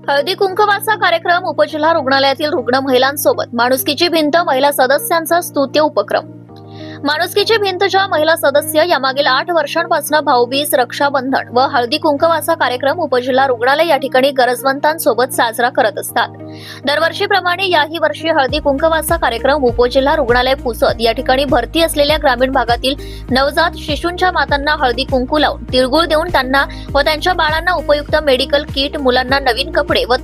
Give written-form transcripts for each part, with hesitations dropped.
हळदी कुंकवाचा कार्यक्रम उपजिल्हा रुग्णालयातील रुग्ण महिलांसोबत माणुसकीची भिंत महिला सदस्यांचा स्तुत्य उपक्रम। माणुसकीची भिंतच्या महिला सदस्य या मागील 8 वर्षांपासून भाऊबीज, रक्षाबंधन व हळदी कुंकवाचा कार्यक्रम उपजिल्हा रुग्णालय या ठिकाणी गरजवंतांसोबत साजरा करत असतात। दरवर्षीप्रमाणे याही वर्षी हळदी कुंकवाचा कार्यक्रम उपजिल्हा रुग्णालय पुसद या ठिकाणी भरती असलेल्या ग्रामीण भागातील नवजात शिशूंच्या मातांना हळदी कुंकू लावून तिळगुळ देऊन त्यांना व त्यांच्या बाळांना उपयुक्त मेडिकल किट, मुलांना नवीन कपडे व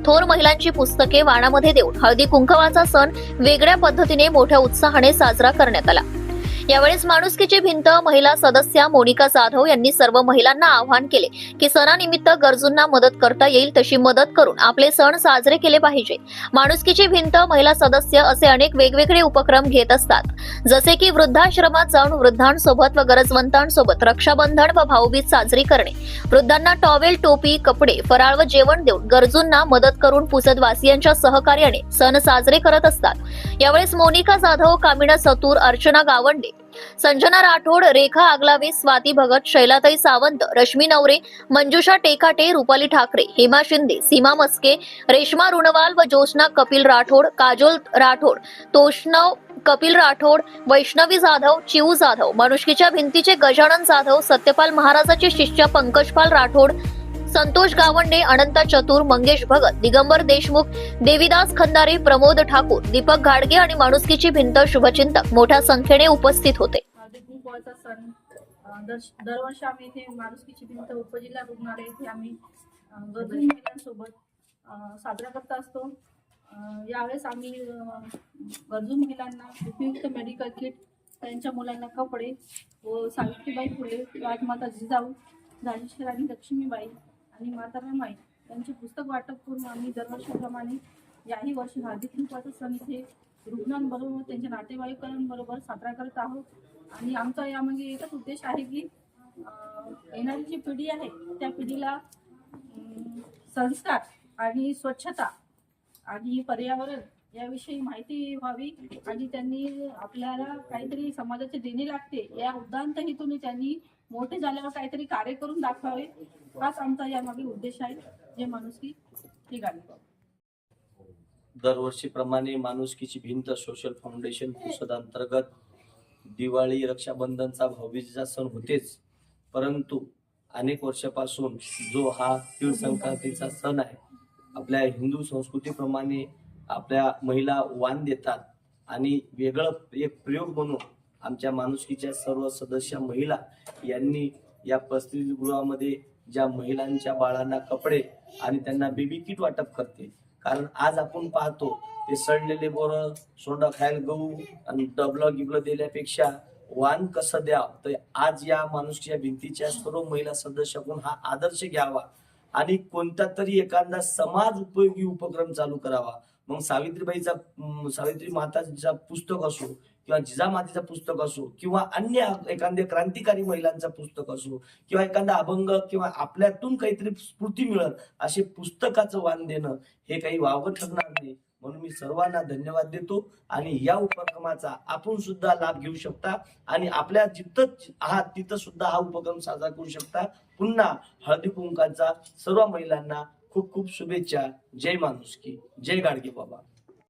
थोर महिलांची पुस्तके वाणामध्ये देऊन हळदी कुंकवाचा सण वेगळ्या पद्धतीने मोठ्या उत्साहाने साजरा करण्यात आला। यावेळेस माणुसकीची भिंत महिला सदस्य मोनिका जाधव यांनी सर्व महिलांना आवाहन केले की सणानिमित्त गरजूंना मदत करता येईल तशी मदत करून आपले सण साजरे केले पाहिजे। माणुसकीची भिंत महिला सदस्य असे अनेक वेगवेगळे उपक्रम घेत असतात, जसे की वृद्धाश्रमात जाऊन वृद्धांसोबत व गरजवंतांसोबत रक्षाबंधन व भाऊबीज साजरी करणे, वृद्धांना टॉवेल, टोपी, कपडे, फराळ व जेवण देऊन गरजूंना मदत करून पुसदवासियांच्या सहकार्याने सण साजरे करत असतात। यावेळेस मोनिका जाधव, कामिना सतूर, अर्चना गावंडे, संजना राठोड, रेखा आगलावे, स्वाती भगत, शैलाताई सावंत, रश्मी नवरे, मंजुषा टेकाटे, रुपाली ठाकरे, हेमा शिंदे, सीमा मस्के, रेश्मा रुणवाल व जोशना कपिल राठोड, काजोल राठोड, तोषणव कपिल राठोड, वैष्णवी जाधव, चिऊ जाधव, माणुसकीच्या भिंतीचे गजानन जाधव, सत्यपाल महाराजाचे शिष्य पंकजपाल राठोड, संतोष गावंडे, अनंता चतुर, मंगेश भगत, दिगंबर देशमुख, देवीदास खंदारे, प्रमोद ठाकूर, दीपक घाडगे आणि माणुसकीची भिंत शुभचिंतक मोठ्या संख्येने उपस्थित होते। कुंकवाचा सण दरवर्षी आम्ही इथे माणुसकीची भिंत उपजिल्हा रुग्णालय इथे आम्ही गरजू महिलांसोबत साजरा करत असतो। यावेळेस आम्ही गरजू महिलांना उपयुक्त मेडिकल किट, त्यांच्या मुलांना कपडे व सावित्रीबाई फुले, राजमाता जिजाऊ, राजेश्वर आणि लक्ष्मीबाई आणि माता रमाई यांचे पुस्तक वाटप करून आम्ही दरवर्षीप्रमाणे याही वर्षी हळदी कुंकवाचा सण इथे रुग्णांबरोबर त्यांच्या नातेवाईकांबरोबर साजरा करत आहोत। आणि आमचा यामागे एकच उद्देश आहे की येणारी जी पिढी आहे त्या पिढीला संस्कार आणि स्वच्छता आणि पर्यावरण याविषयी माहिती व्हावी आणि त्यांनी आपल्याला काहीतरी समाजाचे देणे लागते या उद्दांत हेतूने त्यांनी मोठे झाल्यावर काहीतरी कार्य करून दाखवावे, हाच आमचा यामागे उद्देश आहे। जे माणुसकी ठीक आहे। दरवर्षीप्रमाणे माणुसकीची भिंत सोशल फाउंडेशन पुसद अंतर्गत दिवाळी, रक्षाबंधनचा, भाऊबीजेचा सण होतेच, परंतु अनेक वर्षापासून जो हा तीळ संक्रांतीचा सण आहे, आपल्या हिंदू संस्कृतीप्रमाणे आपल्या महिला वाण देतात आणि वेगळं एक प्रयोग म्हणून आमच्या माणुसकीच्या सर्व सदस्य महिला यांनी या प्रसूतिगृहामध्ये ज्या महिलांच्या बाळांना कपडे आणि त्यांना बेबी किट वाटप करते। कारण आज आपण पाहतो ते सडलेले बोरं, सोंडा खायला गहू आणि डबलं गिबलं दिल्यापेक्षा वाण कसं द्यावं, तर आज या माणुसकीच्या भिंतीच्या सर्व महिला सदस्याकडून हा आदर्श घ्यावा आणि कोणता तरी एखादा समाज उपयोगी उपक्रम चालू करावा। मग सावित्री माताचा पुस्तक असो किंवा जिजामातेचं पुस्तक असो किंवा अन्य एखाद्या क्रांतिकारी महिलांचं पुस्तक असो किंवा एखादा अभंग किंवा आपल्यातून काहीतरी स्फूर्ती मिळत असे पुस्तकाचं वाण देणं हे काही वावगं ठरणार नाही। म्हणून मी सर्वांना धन्यवाद देतो आणि या उपक्रमाचा आपण सुद्धा लाभ घेऊ शकता आणि आपल्या जिथं आहात तिथं सुद्धा हा उपक्रम साजरा करू शकता। पुन्हा हळदी कुंकवाचा सर्व महिलांना खूप खूप शुभेच्छा। जय माणुसकी, जय गाडगे बाबा।